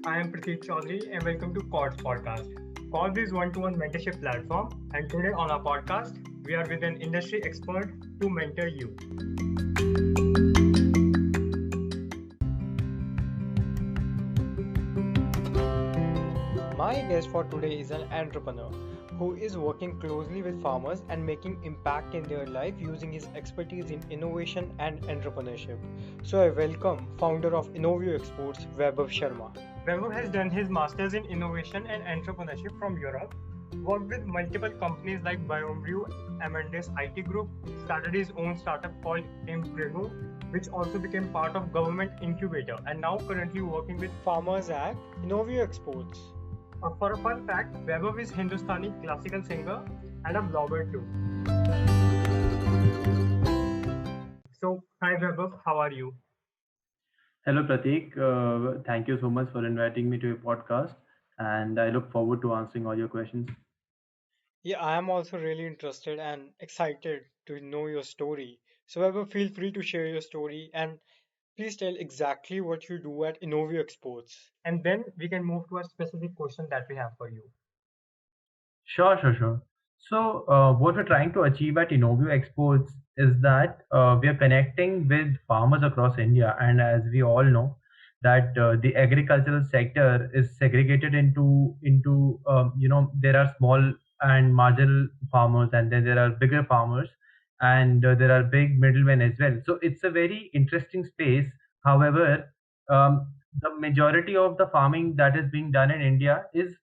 I am Pratik Chaudhary and welcome to Quads Podcast. Quads is one-to-one mentorship platform, and today on our podcast, we are with an industry expert to mentor you. My guest for today is an entrepreneur who is working closely with farmers and making impact in their life using his expertise in innovation and entrepreneurship. So I welcome founder of Innovio Exports, Vaibhav Sharma. Vaibhav has done his masters in innovation and entrepreneurship from Europe, worked with multiple companies like Biomview, Amandus IT Group, started his own startup called Imprego, which also became part of government incubator, and now currently working with Farmers Act, Innovio Exports. For a fun fact, Vaibhav is Hindustani classical singer and a blogger too. So, hi Vaibhav, how are you? Hello, Pratik. Thank you so much for inviting me to your podcast, and I look forward to answering all your questions. Yeah, I am also really interested and excited to know your story. So, Vaibhav, feel free to share your story and please tell exactly what you do at Innovio Exports. And then we can move to a specific question that we have for you. Sure. So, what we're trying to achieve at Innovio Exports is that we are connecting with farmers across India, and as we all know, that the agricultural sector is segregated into there are small and marginal farmers, and then there are bigger farmers, and there are big middlemen as well. So, it's a very interesting space. However, the majority of the farming that is being done in India is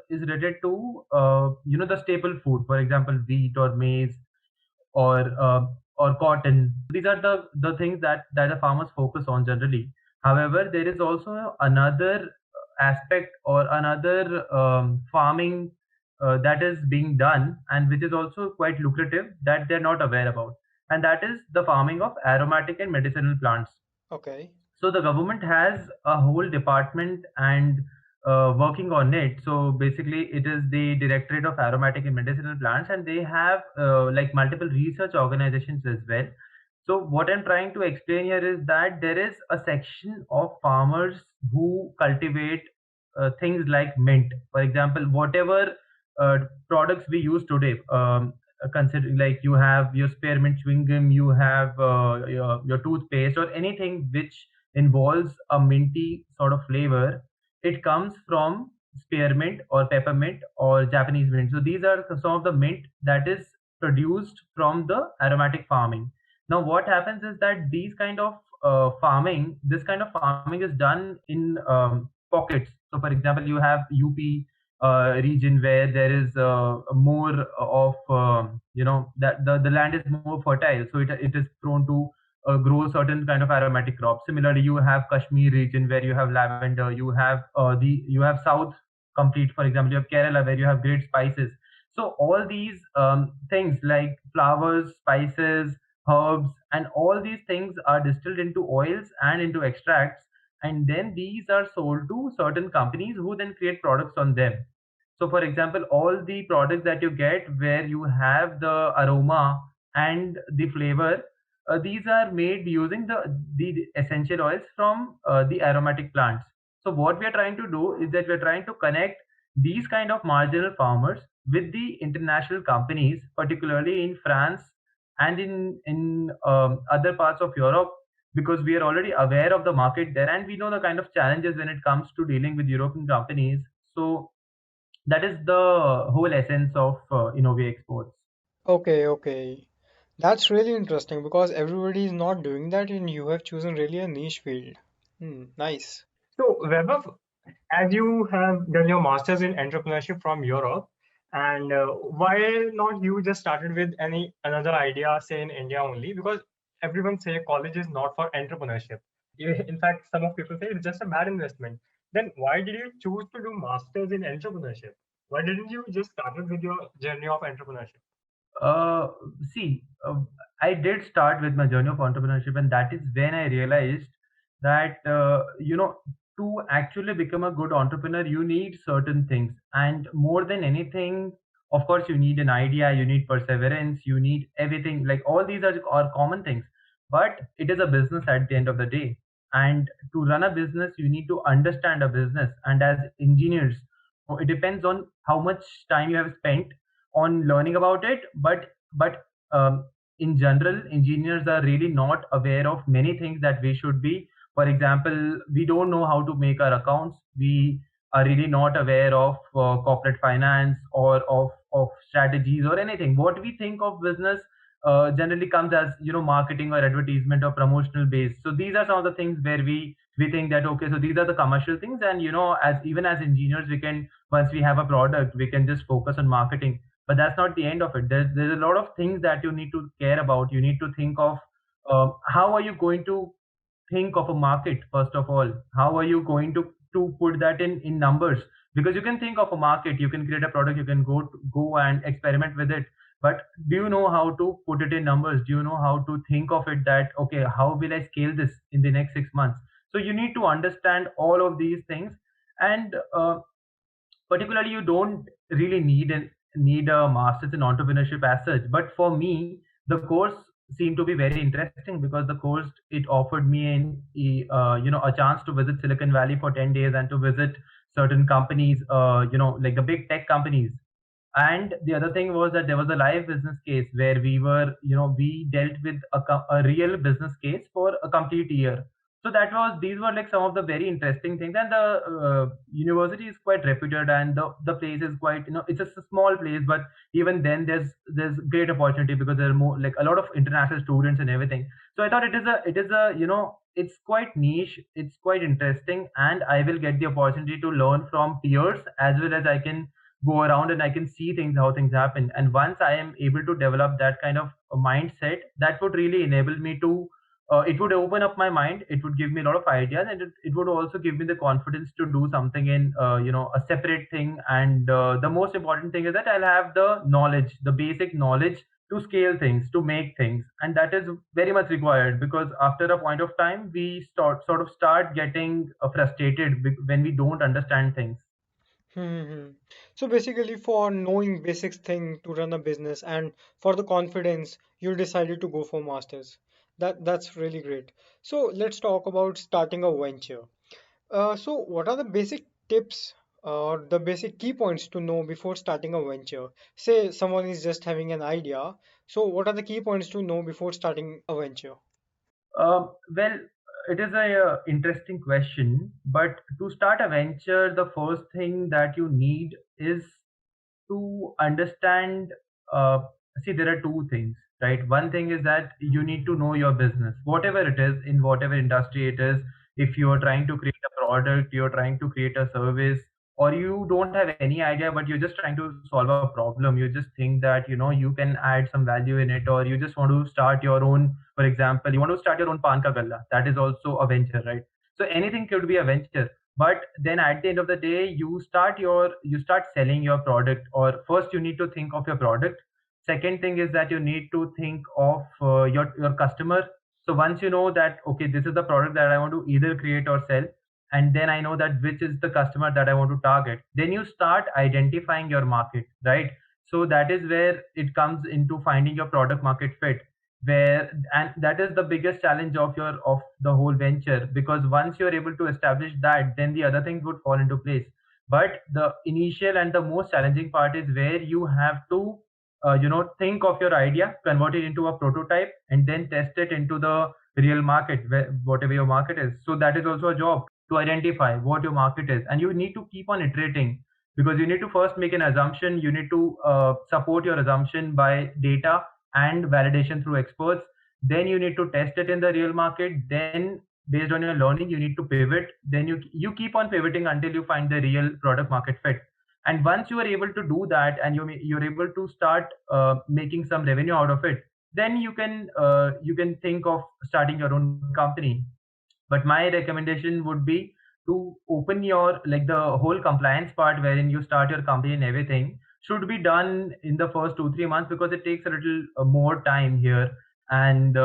related to the staple food, for example, wheat or maize or cotton. These are the things that the farmers focus on generally. However, there is also another aspect or another farming that is being done and which is also quite lucrative that they're not aware about, and that is the farming of aromatic and medicinal plants. Okay. So the government has a whole department and working on it. So basically it is the Directorate of Aromatic and Medicinal Plants, and they have like multiple research organizations as well. So what I'm trying to explain here is that there is a section of farmers who cultivate things like mint, for example, whatever uh, products we use today. Considering like you have your spearmint chewing gum, you have your toothpaste or anything which involves a minty sort of flavor, it comes from spearmint or peppermint or Japanese mint. So these are some of the mint that is produced from the aromatic farming. Now, what happens is that these kind of this kind of farming is done in pockets. So, for example, you have UP region where there is more of that the land is more fertile, so it is prone to grow certain kind of aromatic crops. Similarly, you have Kashmir region where you have lavender, you have South complete, for example, you have Kerala where you have great spices. So all these things like flowers, spices, herbs, and all these things are distilled into oils and into extracts, and then these are sold to certain companies who then create products on them. So, for example, all the products that you get where you have the aroma and the flavor, these are made using the essential oils from the aromatic plants. So, what we are trying to do is that we are trying to connect these kind of marginal farmers with the international companies, particularly in France and in other parts of Europe, because we are already aware of the market there and we know the kind of challenges when it comes to dealing with European companies. So that is the whole essence of Innovia Exports. Okay. That's really interesting because everybody is not doing that and you have chosen really a niche field. Nice. So, Vaibhav, as you have done your master's in entrepreneurship from Europe, and why not you just started with any another idea, say in India only? Because everyone say college is not for entrepreneurship. In fact, some of people say it's just a bad investment. Then why did you choose to do masters in entrepreneurship? Why didn't you just started with your journey of entrepreneurship? Uh, See, I did start with my journey of entrepreneurship, and that is when I realized that to actually become a good entrepreneur, you need certain things, and more than anything, of course, you need an idea, you need perseverance, you need everything. Like all these are common things, but it is a business at the end of the day. And to run a business, you need to understand a business. And as engineers, it depends on how much time you have spent on learning about it. But in general, engineers are really not aware of many things that we should be. For example, we don't know how to make our accounts. We are really not aware of corporate finance or of strategies or anything. What we think of business generally comes as, marketing or advertisement or promotional base. So these are some of the things where we think that, okay, so these are the commercial things, and as even as engineers, we can, once we have a product, we can just focus on marketing. But that's not the end of it. There's a lot of things that you need to care about. You need to think of how are you going to think of a market. First of all, how are you going to put that in numbers? Because you can think of a market, you can create a product, you can go and experiment with it. But do you know how to put it in numbers? Do you know how to think of it, that okay, how will I scale this in the next 6 months? So you need to understand all of these things. And particularly, you don't really need a master's in entrepreneurship as such. But for me, the course seemed to be very interesting, because the course, it offered me a chance to visit Silicon Valley for 10 days and to visit certain companies, like the big tech companies. And the other thing was that there was a live business case where we dealt with a real business case for a complete year. So these were like some of the very interesting things. And the university is quite reputed, and the place is quite, it's just a small place, but even then there's great opportunity, because there are more, like a lot of international students and everything. So I thought it is a it's quite niche, it's quite interesting, and I will get the opportunity to learn from peers, as well as I can go around and I can see things, how things happen. And once I am able to develop that kind of a mindset, that would really enable me to, it would open up my mind, it would give me a lot of ideas, and it would also give me the confidence to do something in, a separate thing. And the most important thing is that I'll have the knowledge, the basic knowledge, to scale things, to make things. And that is very much required, because after a point of time, we start getting frustrated when we don't understand things. Hmm. So basically, for knowing basics thing to run a business and for the confidence, you decided to go for masters. That's really great. So let's talk about starting a venture. So what are the basic tips or the basic key points to know before starting a venture? Say someone is just having an idea. So what are the key points to know before starting a venture? Well, it is a interesting question, but to start a venture, the first thing that you need is to understand. See, there are two things, right? One thing is that you need to know your business, whatever it is, in whatever industry it is. If you are trying to create a product, you're trying to create a service, or you don't have any idea, but you're just trying to solve a problem. You just think that you can add some value in it, or you just want to start your own. For example, you want to start your own pan ka galla. That is also a venture, right? So anything could be a venture. But then at the end of the day, you start selling your product. Or first, you need to think of your product. Second thing is that you need to think of your customer. So once you know that, okay, this is the product that I want to either create or sell, and then I know that which is the customer that I want to target, then you start identifying your market, right? So that is where it comes into finding your product market fit. And that is the biggest challenge of the whole venture, because once you're able to establish that, then the other things would fall into place. But the initial and the most challenging part is where you have to think of your idea, convert it into a prototype, and then test it into the real market, whatever your market is. So that is also a job, to identify what your market is. And you need to keep on iterating, because you need to first make an assumption. You need to support your assumption by data and validation through experts. Then you need to test it in the real market. Then, based on your learning, you need to pivot. Then you keep on pivoting until you find the real product market fit. And once you are able to do that, and you're able to start making some revenue out of it, then you can think of starting your own company. But my recommendation would be to open your, like, the whole compliance part, wherein you start your company and everything, should be done in the first 2 3 months, because it takes a little more time here. And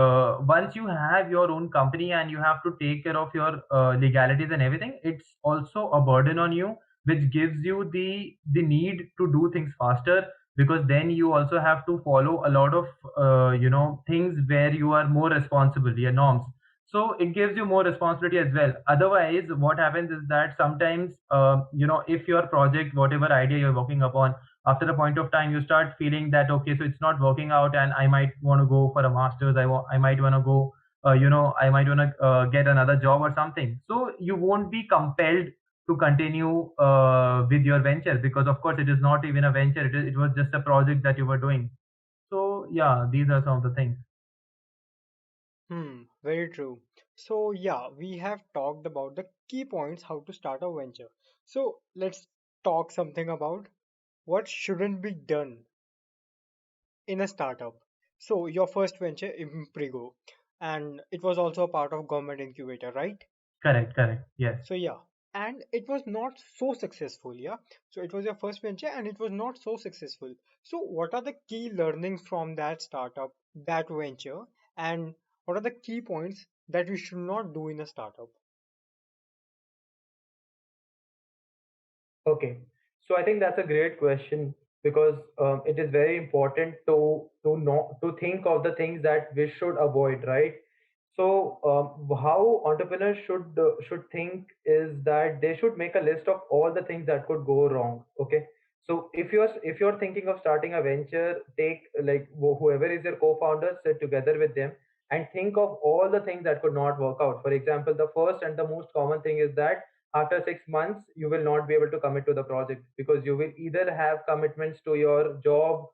once you have your own company and you have to take care of your legalities and everything, it's also a burden on you, which gives you the need to do things faster, because then you also have to follow a lot of things where you are more responsible, your norms. So it gives you more responsibility as well. Otherwise, what happens is that sometimes, if your project, whatever idea you're working upon, after a point of time, you start feeling that okay, so it's not working out, and I might want to go for a master's. I might want to go, I might want to get another job or something. So you won't be compelled to continue with your venture because, of course, it is not even a venture. It was just a project that you were doing. So yeah, these are some of the things. Very true. So yeah, we have talked about the key points how to start a venture. So let's talk something about what shouldn't be done in a startup. So your first venture, Imprigo, and it was also a part of government incubator, right? Correct, correct. Yes. So yeah, and it was not so successful, yeah. So it was your first venture and it was not so successful. So what are the key learnings from that startup, that venture, and what are the key points that we should not do in a startup? Okay, so I think that's a great question because it is very important to think of the things that we should avoid, right? So how entrepreneurs should think is that they should make a list of all the things that could go wrong. Okay, so if you're thinking of starting a venture, take like whoever is your co-founder, sit together with them and think of all the things that could not work out. For example, the first and the most common thing is that after 6 months you will not be able to commit to the project because you will either have commitments to your job,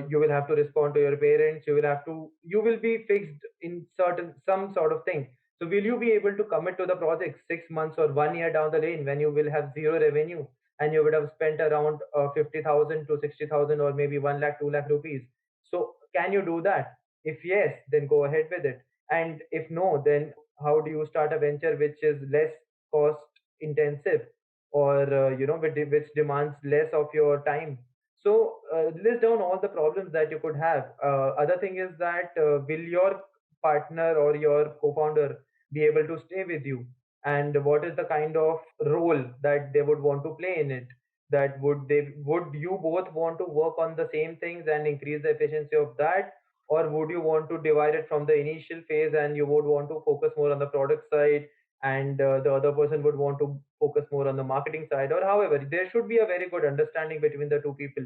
you will have to respond to your parents, you will be fixed in certain some sort of thing. So will you be able to commit to the project 6 months or 1 year down the lane when you will have zero revenue and you would have spent around 50,000 to 60,000 or maybe 1 lakh 2 lakh rupees? So can you do that? If yes, then go ahead with it. And if no, then how do you start a venture which is less cost intensive or which demands less of your time? So list down all the problems that you could have. Other thing is that will your partner or your co-founder be able to stay with you, and what is the kind of role that they would want to play in it? That would you both want to work on the same things and increase the efficiency of that, or would you want to divide it from the initial phase and you would want to focus more on the product side and the other person would want to focus more on the marketing side? Or however, there should be a very good understanding between the two people,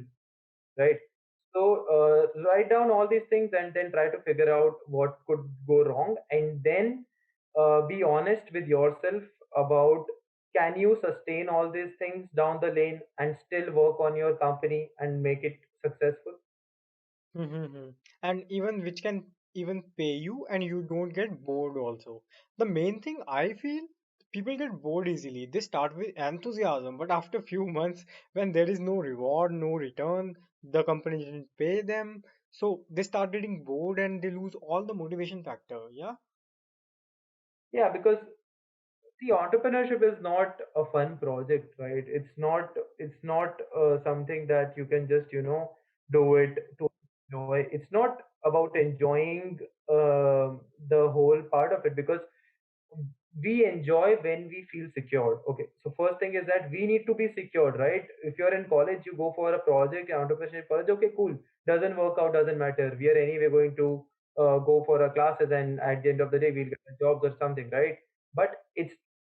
right? So write down all these things and then try to figure out what could go wrong, and then be honest with yourself about can you sustain all these things down the lane and still work on your company and make it successful. Mm-hmm. And even which can even pay you and you don't get bored also. The main thing I feel, people get bored easily. They start with enthusiasm, but after few months when there is no reward, no return, the company didn't pay them, so they start getting bored and they lose all the motivation factor. Yeah. Yeah, because see, entrepreneurship is not a fun project, right? It's not something that you can just do it to enjoy. It's not about enjoying the whole part of it, because we enjoy when we feel secured. Okay, so first thing is that we need to be secured, right? If you're in college, you go for a project, entrepreneurship college, okay, cool. Doesn't work out, doesn't matter. We are anyway going to go for our classes, and at the end of the day, we'll get jobs or something, right? But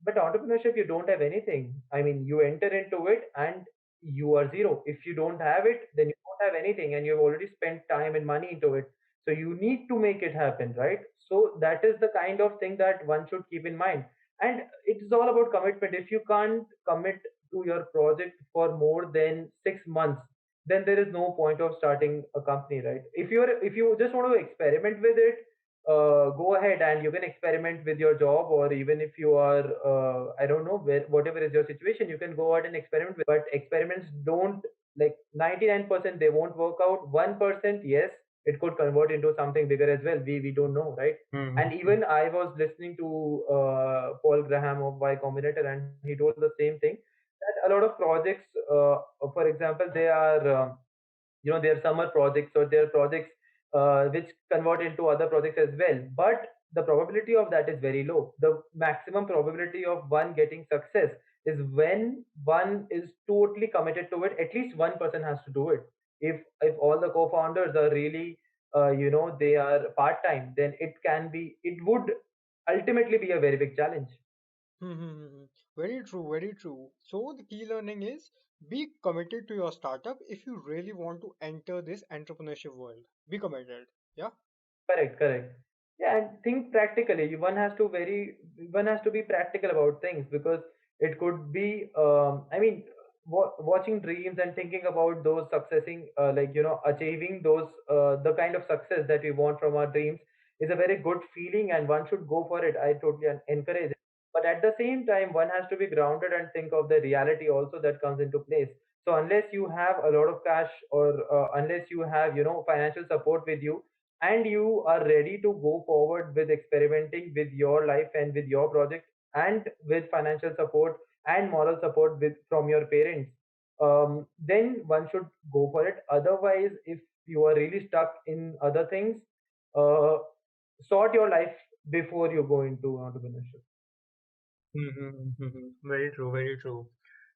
but entrepreneurship, you don't have anything. I mean, you enter into it and you are zero. If you don't have it, then you don't have anything, and you've already spent time and money into it. So you need to make it happen, right? So that is the kind of thing that one should keep in mind. And it's all about commitment. If you can't commit to your project for more than 6 months, then there is no point of starting a company, right? If you just want to experiment with it, go ahead and you can experiment with your job, or even if you are I don't know, whatever is your situation, you can go ahead and experiment with. But experiments don't, like, 99% they won't work out. 1%, yes, it could convert into something bigger as well. We don't know, right? And Hmm. even I was listening to Paul Graham of Y Combinator, and he told the same thing, that a lot of projects, for example, they are their summer projects or their projects which convert into other projects as well, but the probability of that is very low. The maximum probability of one getting success is when one is totally committed to it. At least one person has to do it. If all the co-founders are really they are part time, then it would ultimately be a very big challenge. Hmm. Very true, very true. So the key learning is be committed to your startup if you really want to enter this entrepreneurship world. Be committed. Yeah. Correct, correct. Yeah, and think practically. One has to be practical about things because it could be. I mean, watching dreams and thinking about those successing, achieving those the kind of success that we want from our dreams is a very good feeling, and one should go for it. I totally encourage it. But at the same time, one has to be grounded and think of the reality also that comes into place. So unless you have a lot of cash or unless you have financial support with you and you are ready to go forward with experimenting with your life and with your project and with financial support and moral support from your parents, then one should go for it. Otherwise, if you are really stuck in other things, uh, sort your life before you go into entrepreneurship. Very true, very true.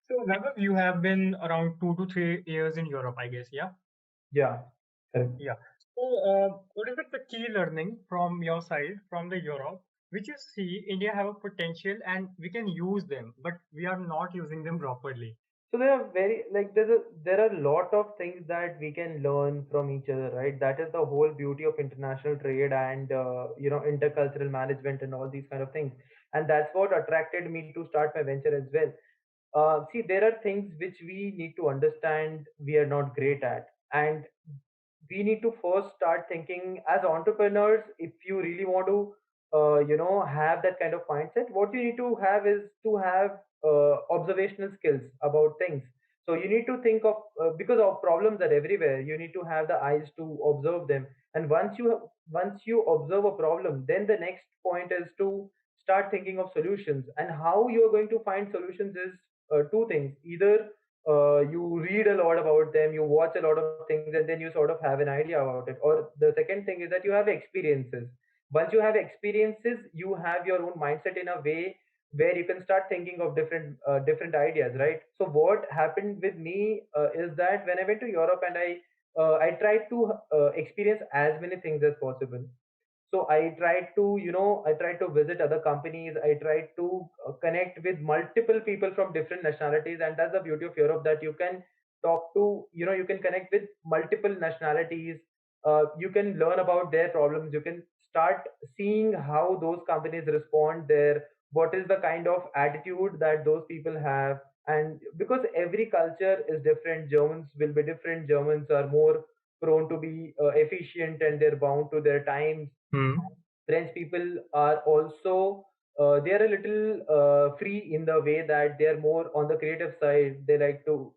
So, Vaibhav, you have been around 2 to 3 years in Europe, I guess, yeah? Yeah, correct. Yeah. So, what is it the key learning from your side, from the Europe, which you see India have a potential and we can use them, but we are not using them properly? So there are very like there are a lot of things that we can learn from each other, right? That is the whole beauty of international trade and intercultural management and all these kind of things. And that's what attracted me to start my venture as well. See, there are things which we need to understand we are not great at, and we need to first start thinking as entrepreneurs. If you really want to have that kind of mindset, what you need to have is to have observational skills about things. So you need to think of because our problems are everywhere, you need to have the eyes to observe them. And once you observe a problem, then the next point is to start thinking of solutions. And how you are going to find solutions is two things: either you read a lot about them, you watch a lot of things, and then you sort of have an idea about it. Or the second thing is that you have experiences. Once you have experiences, you have your own mindset in a way where you can start thinking of different ideas, right? So what happened with me is that when I went to Europe and I tried to experience as many things as possible. So I tried to visit other companies. I tried to connect with multiple people from different nationalities, and that's the beauty of Europe, that you can talk to, you can connect with multiple nationalities. You can learn about their problems. You can start seeing how those companies respond there, what is the kind of attitude that those people have. And because every culture is different, Germans will be different. Germans are more prone to be efficient, and they're bound to their times. Hmm. French people are also they are a little free in the way that they are more on the creative side. They like to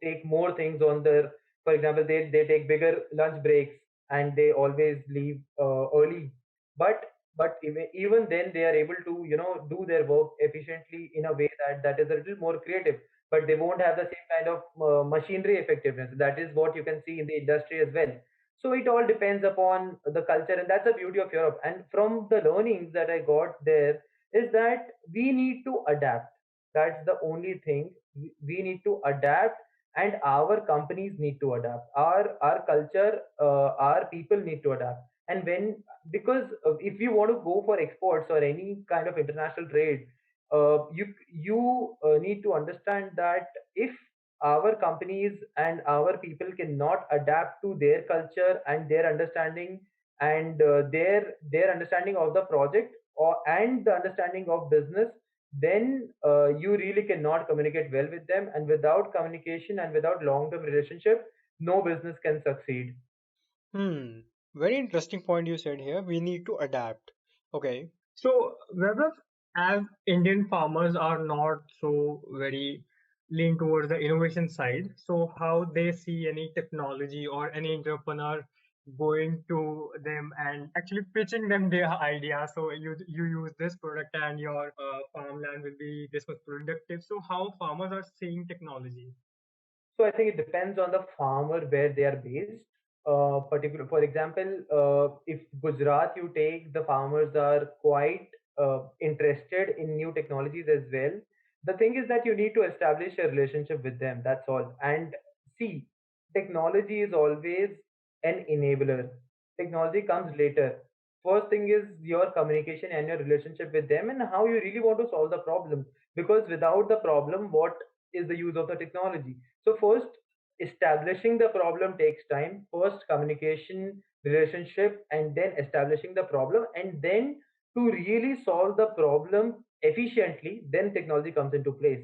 take more things on their. For example, they take bigger lunch breaks, and they always leave early. But even then they are able to do their work efficiently in a way that is a little more creative. But they won't have the same kind of machinery effectiveness. That is what you can see in the industry as well. So it all depends upon the culture, and that's the beauty of Europe. And from the learnings that I got there is that we need to adapt. That's the only thing. We need to adapt, and our companies need to adapt. Our culture, our people need to adapt. And when because if you want to go for exports or any kind of international trade, you need to understand that if our companies and our people cannot adapt to their culture and their understanding and their understanding of the project or and the understanding of business, then you really cannot communicate well with them. And without communication and without long term relationship, no business can succeed. Hmm. Very interesting point you said here. We need to adapt. Okay. So, Vaibhav, as Indian farmers are not so very lean towards the innovation side, so how they see any technology or any entrepreneur going to them and actually pitching them their idea. So you use this product and your farmland will be this much productive. So how farmers are seeing technology? So I think it depends on the farmer where they are based. Particular, for example, if Gujarat you take, the farmers are quite interested in new technologies as well. The thing is that you need to establish a relationship with them. That's all. And see, technology is always an enabler. Technology comes later. first thing is your communication and your relationship with them and how you really want to solve the problem. Because without the problem, what is the use of the technology? So first, establishing the problem takes time. First, communication, relationship, and then establishing the problem, and then to really solve the problem efficiently, then technology comes into place.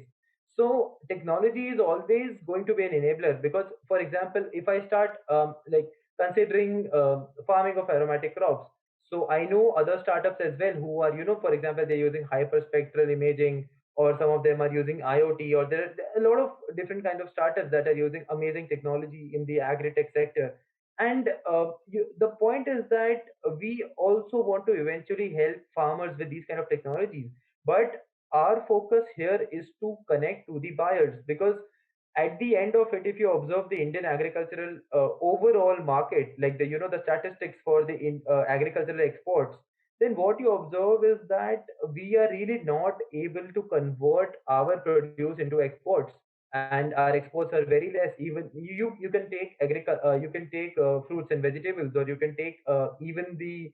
So technology is always going to be an enabler because, for example, if I start like considering farming of aromatic crops, so I know other startups as well who are, for example, they're using hyperspectral imaging, or some of them are using IoT, or there are a lot of different kind of startups that are using amazing technology in the agri-tech sector. And the point is that we also want to eventually help farmers with these kind of technologies. But our focus here is to connect to the buyers, because at the end of it, if you observe the Indian agricultural overall market, like the statistics for the agricultural exports, then what you observe is that we are really not able to convert our produce into exports, and our exports are very less. Even you can take you can take fruits and vegetables, or you can take even the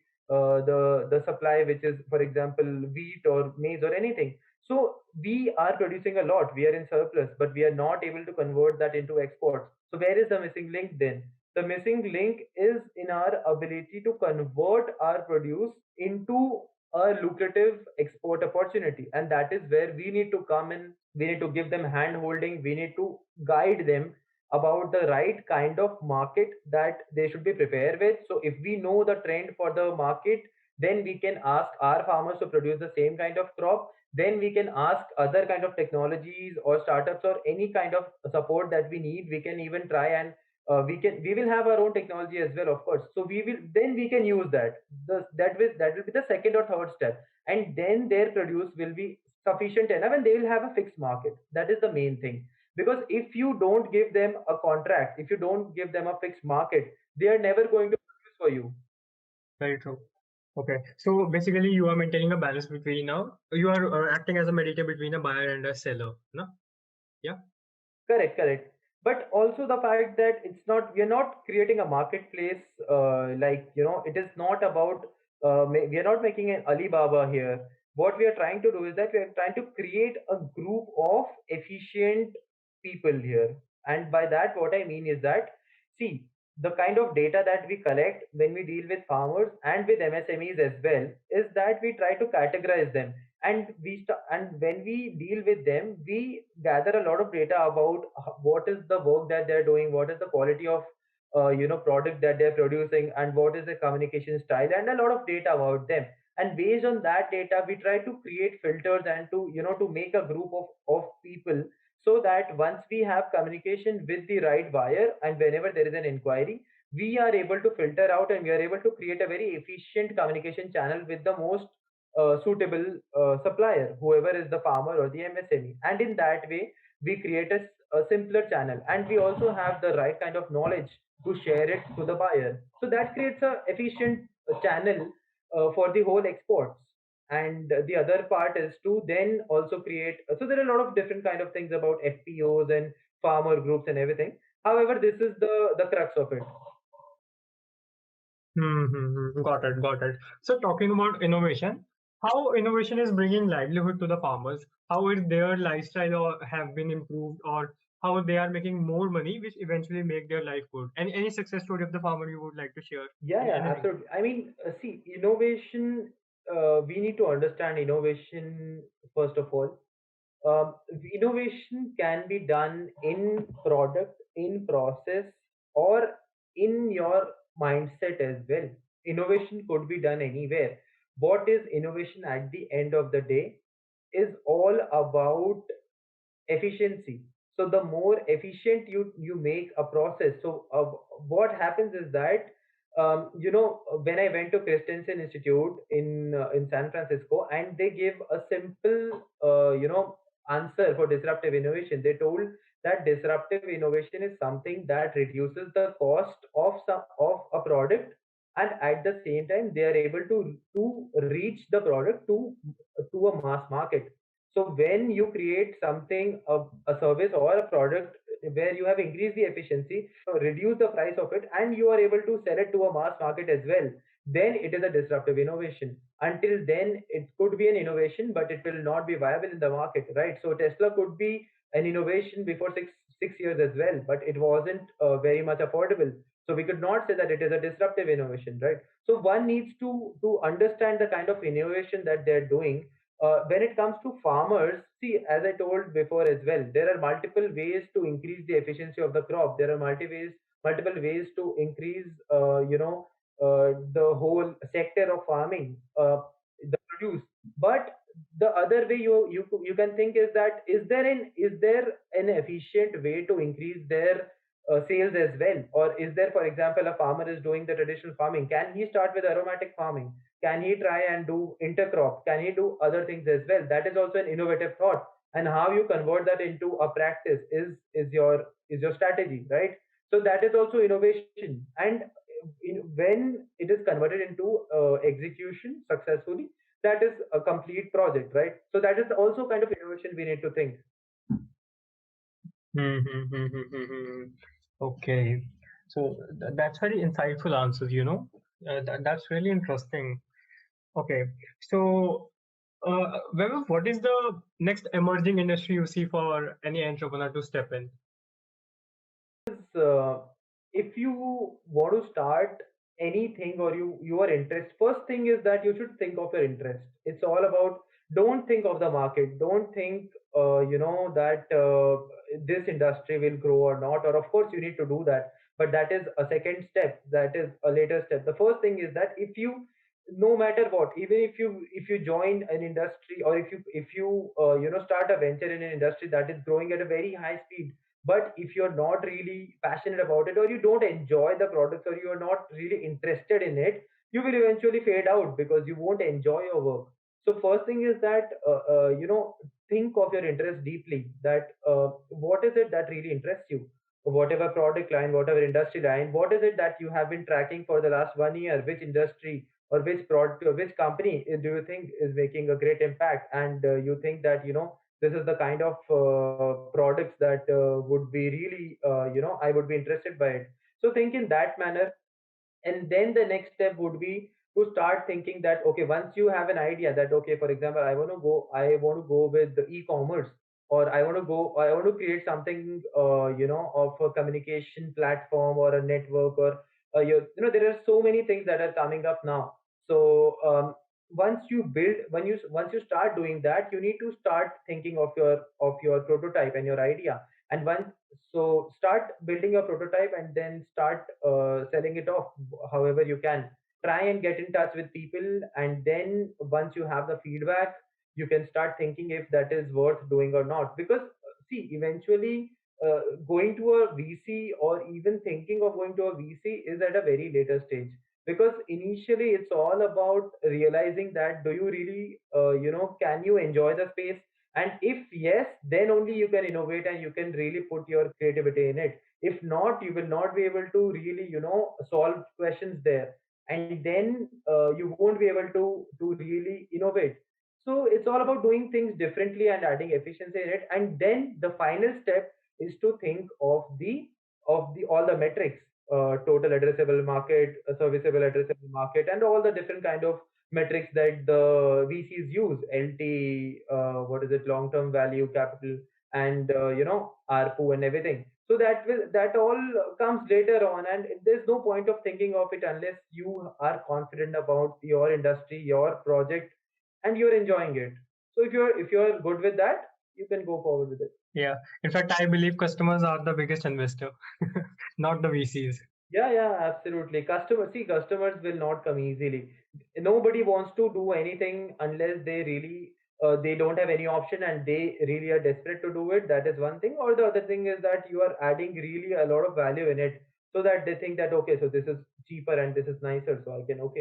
supply, which is, for example, wheat or maize or anything. So we are producing a lot, we are in surplus, but we are not able to convert that into exports. So where is the missing link then? The missing link is in our ability to convert our produce into a lucrative export opportunity. And that is where we need to come in. We need to give them hand holding. We need to guide them about the right kind of market that they should be prepared with. So if we know the trend for the market, then we can ask our farmers to produce the same kind of crop. Then we can ask other kind of technologies or startups or any kind of support that we need. We can even try and we will have our own technology as well, of course. So we can use that. That will be the second or third step, and then their produce will be sufficient enough, and they will have a fixed market. That is the main thing. Because if you don't give them a contract, if you don't give them a fixed market, they are never going to produce for you. Very true. Okay, so basically you are maintaining a balance between you are acting as a mediator between a buyer and a seller, no? Yeah. Correct, correct. But also the fact that we are not creating a marketplace, like, it is not about, we are not making an Alibaba here. What we are trying to do is that we are trying to create a group of efficient people here. And by that, what I mean is that, see, the kind of data that we collect when we deal with farmers and with MSMEs as well is that we try to categorize them, and and when we deal with them, we gather a lot of data about what is the work that they're doing, what is the quality of product that they're producing, and what is the communication style, and a lot of data about them. And based on that data, we try to create filters and to make a group of people, so that once we have communication with the right buyer, and whenever there is an inquiry, we are able to filter out, and we are able to create a very efficient communication channel with the most suitable supplier, whoever is the farmer or the MSME. And in that way, we create a simpler channel, and we also have the right kind of knowledge to share it to the buyer. So that creates a efficient channel for the whole exports. And the other part is to then also create. So there are a lot of different kind of things about FPOs and farmer groups and everything. However, this is the crux of it. Got it, got it. So talking about innovation, how innovation is bringing livelihood to the farmers, how is their lifestyle or have been improved, or how they are making more money, which eventually make their life good. And any success story of the farmer you would like to share? Yeah, yeah, Anything? absolutely. I mean, see, innovation, we need to understand innovation first of all. Innovation can be done in product, in process, or in your mindset as well. Innovation could be done anywhere. What is innovation at the end of the day is all about efficiency. So the more efficient you make a process, so what happens is that when I went to Christensen Institute in San Francisco, and they give a simple answer for disruptive innovation. They told that disruptive innovation is something that reduces the cost of a product, and at the same time they are able to reach the product to a mass market. So when you create something, a service or a product where you have increased the efficiency, reduce the price of it, and you are able to sell it to a mass market as well, then it is a disruptive innovation. Until then, it could be an innovation, but it will not be viable in the market, right? So Tesla could be an innovation before six years as well, but it wasn't very much affordable. So we could not say that it is a disruptive innovation, right? So one needs to understand the kind of innovation that they're doing. When it comes to farmers, see, as I told before as well, there are multiple ways to increase the efficiency of the crop. There are multiple ways to increase, the whole sector of farming, the produce. But the other way you can think is that is there an efficient way to increase their sales as well? Or is there, for example, a farmer is doing the traditional farming, can he start with aromatic farming? Can he try and do intercrop? Can he do other things as well? That is also an innovative thought. And how you convert that into a practice is your strategy, right? So that is also innovation. And when it is converted into execution successfully, that is a complete project, right? So that is also kind of innovation we need to think. Hmm. Okay. So that's very insightful answers, that's really interesting. Okay. So, Vaibhav, what is the next emerging industry you see for any entrepreneur to step in? uh, if you want to start anything, or your interest, first thing is that you should think of your interest. It's all about, don't think of the market, don't think that this industry will grow or not, or of course you need to do that, but that is a second step, that is a later step. The first thing is that, if you, no matter what, even if you join an industry, or if you start a venture in an industry that is growing at a very high speed, but if you're not really passionate about it, or you don't enjoy the products, or you're not really interested in it, you will eventually fade out because you won't enjoy your work. So first thing is that, think of your interest deeply, that what is it that really interests you, whatever product line, whatever industry line, what is it that you have been tracking for the last 1 year, which industry or which product or which company do you think is making a great impact, and you think that this is the kind of products that would be really, I would be interested by it. So think in that manner. And then the next step would be to start thinking that, okay, once you have an idea that, okay, for example, I want to go with the e-commerce, or I want to create something, of a communication platform or a network, or there are so many things that are coming up now. So once you start doing that, you need to start thinking of your prototype and your idea. And once, so start building a prototype, and then start selling it off however you can. Try and get in touch with people, and then once you have the feedback, you can start thinking if that is worth doing or not. Because see, eventually, going to a VC, or even thinking of going to a VC, is at a very later stage. Because initially it's all about realizing that, do you really, can you enjoy the space? And if yes, then only you can innovate, and you can really put your creativity in it. If not, you will not be able to really, solve questions there. And then you won't be able to really innovate. So it's all about doing things differently and adding efficiency in it. And then the final step is to think of the all the metrics, total addressable market, serviceable addressable market, and all the different kind of metrics that the VCs use, LT, what is it, long term value capital, and ARPU and everything. So that all comes later on, and there's no point of thinking of it unless you are confident about your industry, your project, and you're enjoying it. So if you're good with that, you can go forward with it. Yeah. In fact, I believe customers are the biggest investor, not the VCs. Yeah, yeah, absolutely. Customers will not come easily. Nobody wants to do anything unless they don't have any option, and they really are desperate to do it. That is one thing. Or the other thing is that you are adding really a lot of value in it, so that they think that, okay, so this is cheaper and this is nicer, so I can go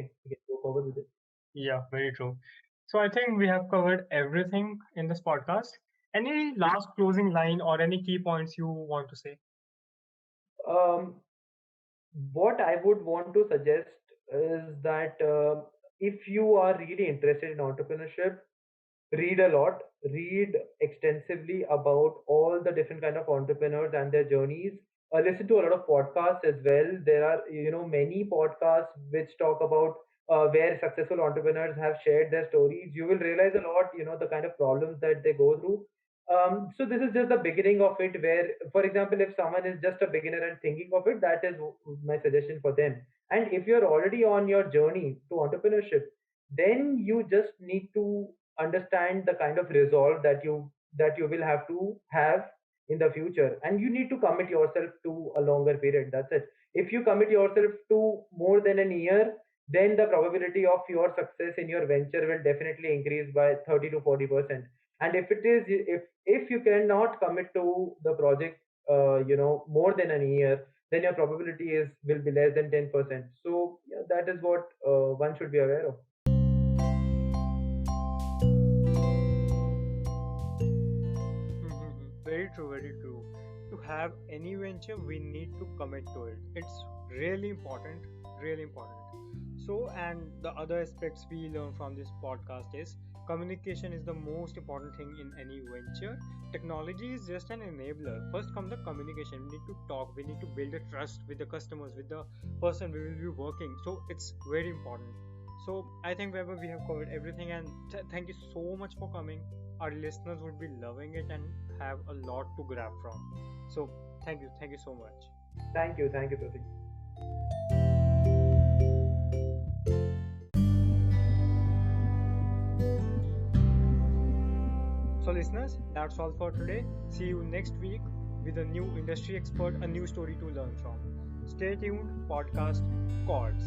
forward with it. Yeah, very true. So I think we have covered everything in this podcast. Any last closing line or any key points you want to say? Um, what I would want to suggest is that, if you are really interested in entrepreneurship, read a lot, read extensively about all the different kind of entrepreneurs and their journeys. Listen to a lot of podcasts as well. There are, many podcasts which talk about where successful entrepreneurs have shared their stories, you will realize a lot, the kind of problems that they go through. So this is just the beginning of it, where, for example, if someone is just a beginner and thinking of it, that is my suggestion for them. And if you're already on your journey to entrepreneurship, then you just need to understand the kind of resolve that you will have to have in the future, and you need to commit yourself to a longer period. That's it. If you commit yourself to more than a year, then the probability of your success in your venture will definitely increase by 30 to 40%. And if you cannot commit to the project more than a year, then your probability is will be less than 10%. So yeah, that is what one should be aware of. Very true, very true. To have any venture, we need to commit to it. It's really important, really important. So, and the other aspects we learn from this podcast is communication is the most important thing in any venture. Technology is just an enabler. First come the communication. We need to talk, we need to build a trust with the customers, with the person we will be working. So, it's very important. So, I think Weber, we have covered everything, and thank you so much for coming. Our listeners would be loving it and have a lot to grab from. So, thank you so much. Thank you, Pratik. So, listeners, that's all for today. See you next week with a new industry expert, a new story to learn from. Stay tuned, podcast Chords.